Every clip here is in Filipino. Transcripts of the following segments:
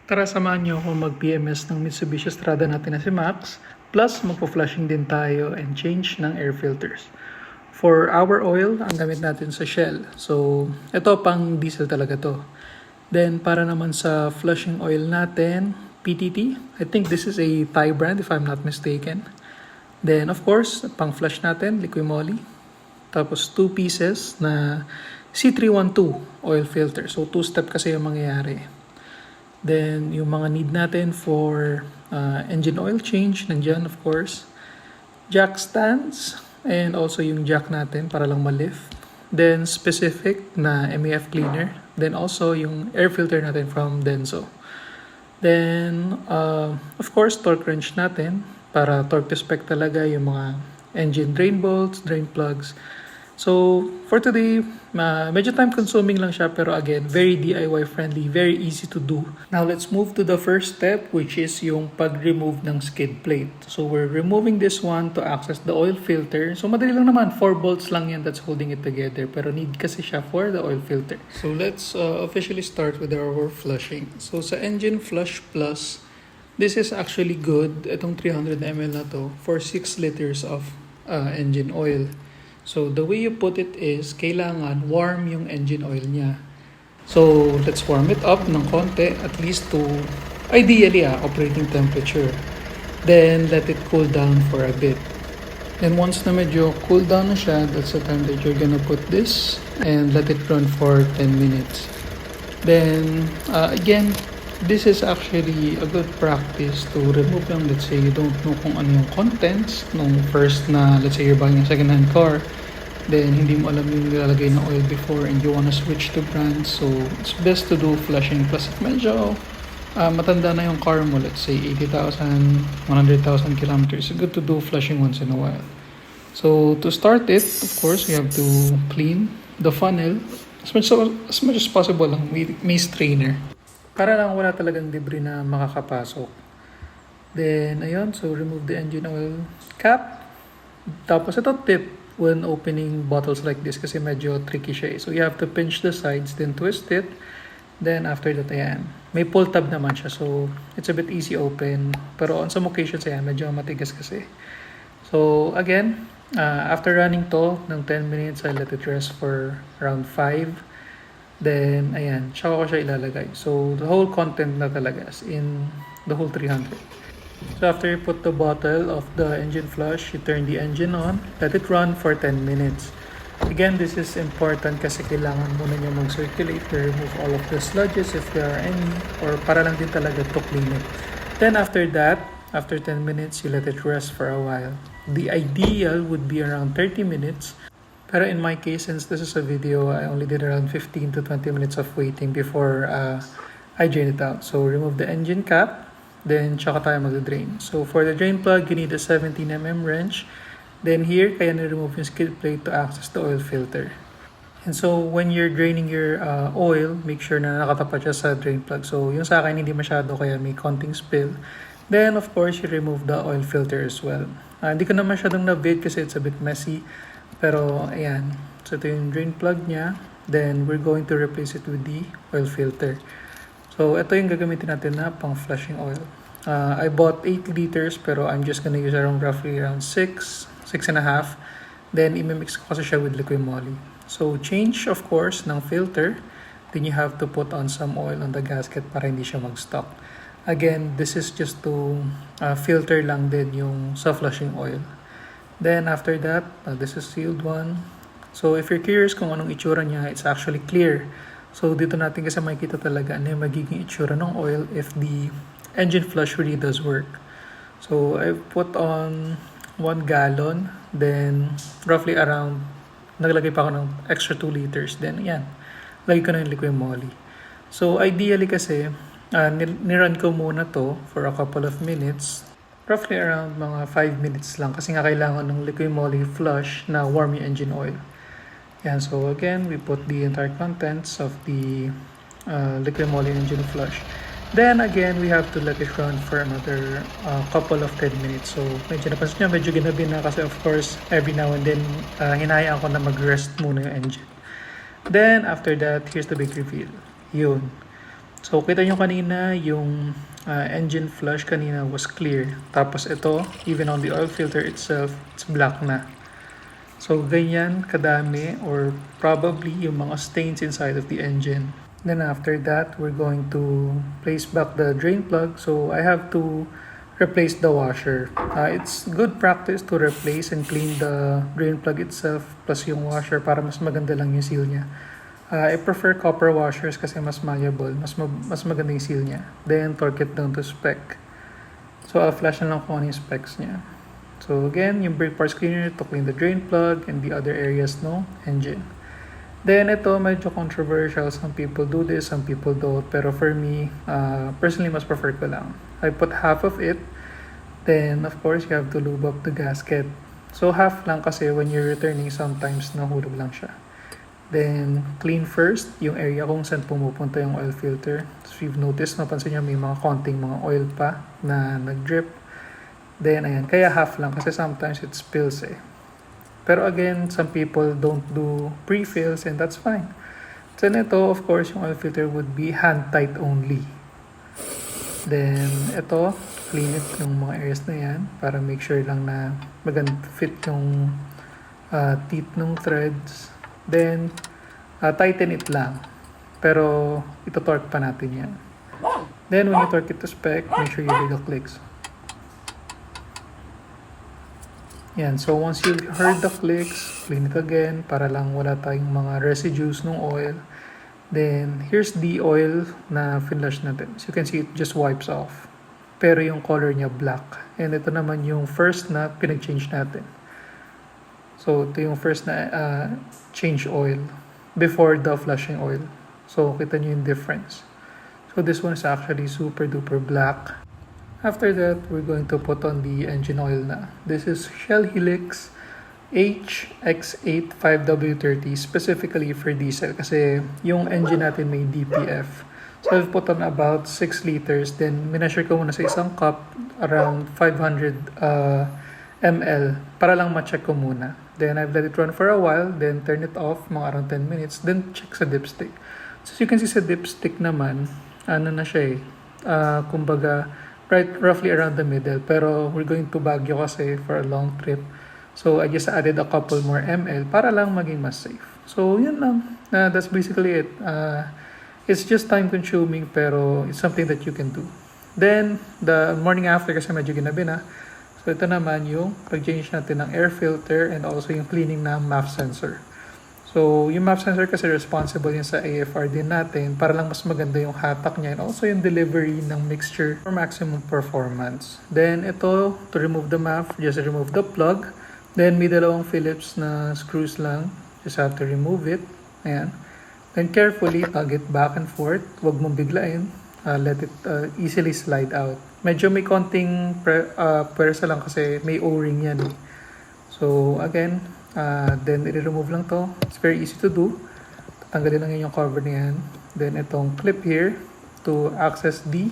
Tara samahan niyo ako mag-PMS ng Mitsubishi Strada natin na si Max. Plus, magpo-flushing din tayo and change ng air filters. For our oil, ang gamit natin sa Shell. So, ito pang diesel talaga to. Then, para naman sa flushing oil natin, PTT. I think this is a Thai brand if I'm not mistaken. Then, of course, pang flush natin, Liquimoly. Tapos, 2 pieces na C312 oil filter. So, 2-step kasi yung mangyayari. Then, yung mga need natin for engine oil change, nandyan of course. Jack stands, and also yung jack natin para lang ma-lift. Then, specific na MEF cleaner. Then, also yung air filter natin from Denso. Then, of course, torque wrench natin para torque to spec talaga yung mga engine drain bolts, drain plugs. So, for today, medyo time consuming lang siya pero again, very DIY friendly, very easy to do. Now, let's move to the first step which is yung pag-remove ng skid plate. So, we're removing this one to access the oil filter. So, madali lang naman, 4 bolts lang yan that's holding it together pero need kasi siya for the oil filter. So, let's officially start with our flushing. So, sa Engine Flush Plus, this is actually good, itong 300 ml na to, for 6 liters of engine oil. So, the way you put it is, kailangan warm yung engine oil niya. So, let's warm it up ng konti, at least to, ideally operating temperature. Then, let it cool down for a bit. Then, once na medyo cool down na siya, that's the time that you're gonna put this and let it run for 10 minutes. Then, again, this is actually a good practice to remove them. Let's say you don't know kung ano yung contents nung first na, let's say you're buying a second-hand car, then hindi mo alam yung nilalagay na oil before and you wanna switch to brands. So, it's best to do flushing. Plus, if medyo matanda na yung car mo, let's say 80,000, 100,000 kilometers, it's good to do flushing once in a while. So, to start it, of course, we have to clean the funnel as much as possible lang. May strainer para lang wala talagang debris na makakapasok. Then, ayun, so remove the engine oil cap. Tapos ito tip when opening bottles like this kasi medyo tricky siya eh. So, you have to pinch the sides, then twist it. Then, after that, ayan. May pull tab naman siya, so it's a bit easy open. Pero on some occasions, ayan, medyo matigas kasi. So, again, after running to ng 10 minutes, I let it rest for around 5. Then, ayan, tsaka ko siya ilalagay. So, the whole content na talaga is in the whole 300. So, after you put the bottle of the engine flush, you turn the engine on, let it run for 10 minutes. Again, this is important kasi kailangan muna niya mag-circulate to remove all of the sludges if there are any, or para lang din talaga to clean it. Then, after that, after 10 minutes, you let it rest for a while. The ideal would be around 30 minutes. Pero in my case, since this is a video, I only did around 15 to 20 minutes of waiting before I drain it out. So, remove the engine cap, then tsaka tayo mag-drain. So, for the drain plug, you need a 17mm wrench. Then here, kaya na-remove yung skid plate to access the oil filter. And so, when you're draining your oil, make sure na nakatapat siya sa drain plug. So, yung sa akin, hindi masyado kaya may konting spill. Then, of course, you remove the oil filter as well. Hindi ko na masyadong na-vid kasi it's a bit messy. Pero, ayan. So, ito yung drain plug niya. Then, we're going to replace it with the oil filter. So, ito yung gagamitin natin na pang flushing oil. I bought 8 liters pero I'm just gonna use roughly around 6.5. Then, imimix ko kasi siya with Liquimoly. So, change, of course, ng filter. Then, you have to put on some oil on the gasket para hindi siya mag-stop. Again, this is just to filter lang din yung sa flushing oil. Then, after that, this is sealed one. So, if you're curious kung anong itsura niya, it's actually clear. So, dito natin kasi makikita talaga ano yung magiging itsura ng oil if the engine flush really does work. So, I put on 1 gallon. Then, roughly around, naglagay pa ako ng extra 2 liters. Then, yan. Lagay ko na yung Liquimoly. So, ideally kasi, nirun ko muna to for a couple of minutes. Roughly around mga 5 minutes lang kasi nga kailangan ng Liquimoly flush na warm yung engine oil. Yan, so again, we put the entire contents of the Liquimoly engine flush. Then again, we have to let it run for another couple of 10 minutes. So medyo napansin nyo, medyo ginabi na kasi of course, every now and then, hinayaan ko na mag-rest muna yung engine. Then after that, here's the big reveal. Yun. So, kita nyo kanina yung engine flush kanina was clear. Tapos ito, even on the oil filter itself, it's black na. So, ganyan kadami or probably yung mga stains inside of the engine. Then after that, we're going to place back the drain plug. So, I have to replace the washer. It's good practice to replace and clean the drain plug itself plus yung washer para mas maganda lang yung seal niya. I prefer copper washers kasi mas malleable, mas maganda yung seal niya. Then, torque it down to spec. So, I'll flash na lang kung ano yung specs niya. So, again, yung brake parts cleaner to clean the drain plug and the other areas no engine. Then, ito, medyo controversial. Some people do this, some people don't. Pero for me, personally, mas prefer ko lang. I put half of it. Then, of course, you have to lube up the gasket. So, half lang kasi when you're returning, sometimes nahulog lang siya. Then, clean first yung area kung saan pumupunta yung oil filter. So, if you've noticed, napansin nyo may mga konting mga oil pa na nag-drip. Then, ayan, kaya half lang kasi sometimes it spills eh. Pero again, some people don't do pre-fills and that's fine. So, ito, of course, yung oil filter would be hand-tight only. Then, ito, clean it yung mga areas na yan para make sure lang na maganda fit yung teeth ng threads. Then, tighten it lang. Pero, ito-torque pa natin yan. Then, when you torque it to spec, make sure you hear the clicks. Yan. So, once you heard the clicks, clean it again para lang wala tayong mga residues ng oil. Then, here's the oil na finlash natin. So, you can see it just wipes off. Pero yung color niya black. And ito naman yung first na pinag-change natin. So, ito yung first na change oil before the flushing oil. So, kita nyo yung difference. So, this one is actually super duper black. After that, we're going to put on the engine oil na. This is Shell Helix HX8 5W30 specifically for diesel kasi yung engine natin may DPF. So, I've put on about 6 liters. Then, minasure ko muna sa isang cup around 500 ml para lang ma-check ko muna. Then, I've let it run for a while. Then, turn it off mga around 10 minutes. Then, check sa dipstick. So, as you can see sa dipstick naman, ano na siya eh. Kumbaga, roughly around the middle. Pero, we're going to Baguio kasi for a long trip. So, I just added a couple more ml para lang maging mas safe. So, yun lang. That's basically it. It's just time consuming pero it's something that you can do. Then, the morning after kasi medyo ginabi na. So, ito naman yung pag-change natin ng air filter and also yung cleaning ng MAF sensor. So, yung MAF sensor kasi responsible yun sa AFR din natin para lang mas maganda yung hatak niya and also yung delivery ng mixture for maximum performance. Then, ito, to remove the MAF, just remove the plug. Then, may dalawang Phillips na screws lang. Just have to remove it. Ayan. Then, carefully, tug it back and forth. Huwag mong biglain. Let it easily slide out. Medyo may konting pwersa lang kasi may O-ring yan. So, again, then i-remove lang to. It's very easy to do. Tatanggalin lang yung cover na yan. Then, itong clip here to access the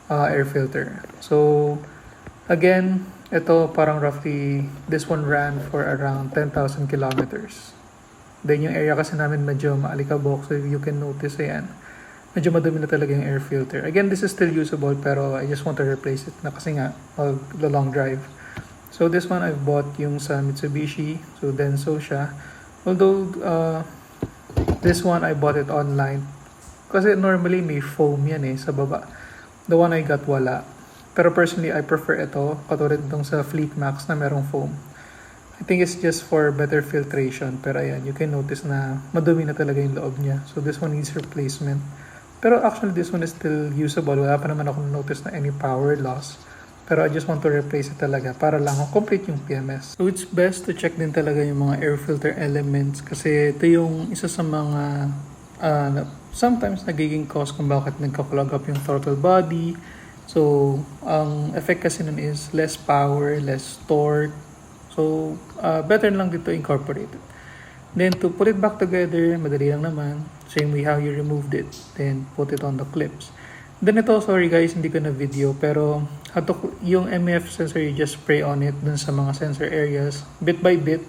air filter. So, again, ito parang roughly, this one ran for around 10,000 kilometers. Then, yung area kasi namin medyo maalikabok. So, you can notice, ayan. Medyo madumi na talaga yung air filter. Again, this is still usable pero I just want to replace it na kasi nga, the long drive. So, this one I've bought yung sa Mitsubishi. So, Denso siya. Although, this one I bought it online. Kasi normally may foam yan eh sa baba. The one I got wala. Pero personally, I prefer ito. Katulad itong sa Fleet Max na merong foam. I think it's just for better filtration. Pero ayan, you can notice na madumi na talaga yung loob niya. So, this one needs replacement. Pero actually, this one is still usable. Wala pa naman ako notice na any power loss. Pero I just want to replace it talaga para lang complete yung PMS. So it's best to check din talaga yung mga air filter elements kasi ito yung isa sa mga sometimes nagiging cause kung bakit nagka-clog up yung throttle body. So, ang effect kasi nun is less power, less torque. So, better lang dito incorporate it. Then, to put it back together, madali lang naman. Same way how you removed it. Then, put it on the clips. Then ito, sorry guys, hindi ko na video. Pero, yung MAF sensor, you just spray on it dun sa mga sensor areas. Bit by bit.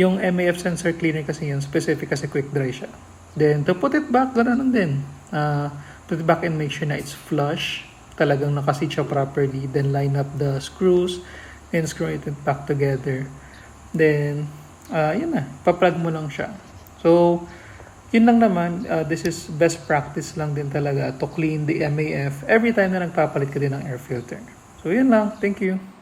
Yung MAF sensor cleaner kasi yun, specific kasi quick dry siya. Then, to put it back, ganoon din. put it back and make sure na it's flush. Talagang nakasit siya properly. Then line up the screws and screw it back together. Then, yun na. Pa-plug mo lang siya. So, yun lang naman. This is best practice lang din talaga to clean the MAF every time na nagpapalit ka din ng air filter. So, yun lang. Thank you.